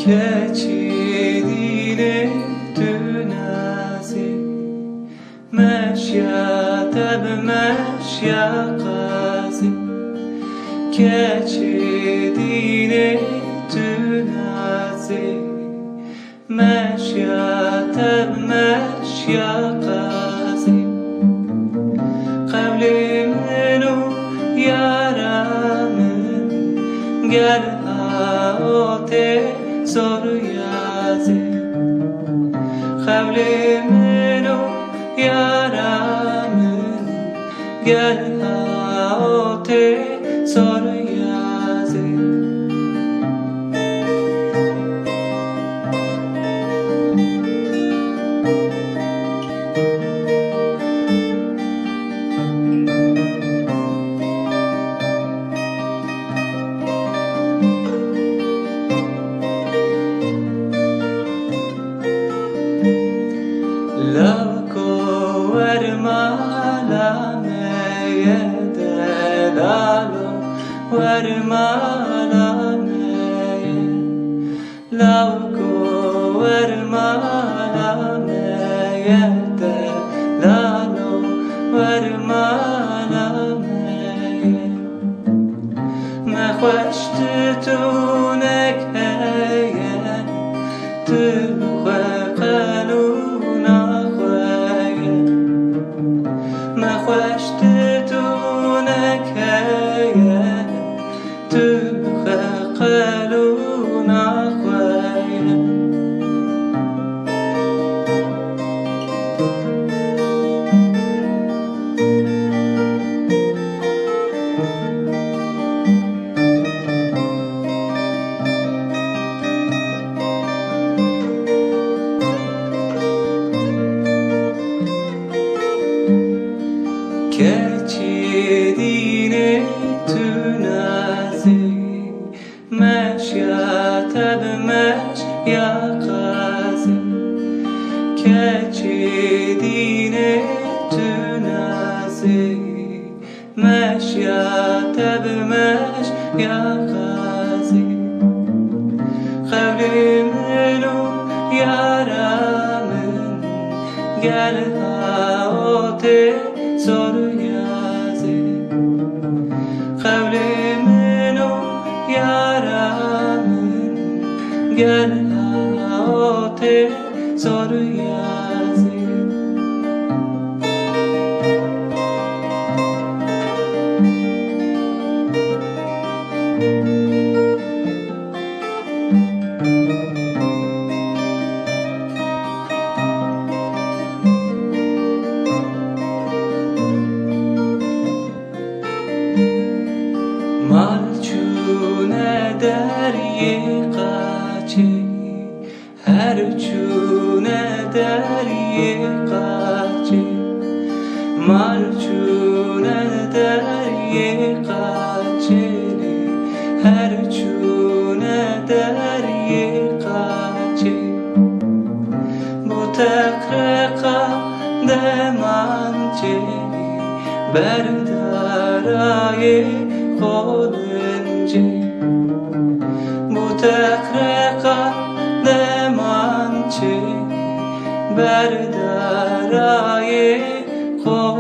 که چیدین تنازی مشیت به مشیقازی که چیدین تنازی مشیت به مشیقازی قبلی منو یارمن گل آته سوریازی قبلی منو یارمن گل آته سوریازی لوکو ورمالامه دلالو ورمالامه لوکو ورمالامه دلالو ورمالامه مخوشت تونک هیه تبخه قلونا مخوشت تونک هیه تبخه قلونا خویه که چیدین تنازی مشیت به مشیقازی که چیدین تنازی مشیت به مشیقازی قبلی منو یارمن گل آته سوریازی قبلی منو یارمن گل آته سوریازی مالچونه دریه قاچی هر چونه دریه قاچی مالچونه دریه قاچی هر چونه دریه قاچی bu tekreka demançi berdarayı kolunci bu tekreka demançi berdarayı kolunci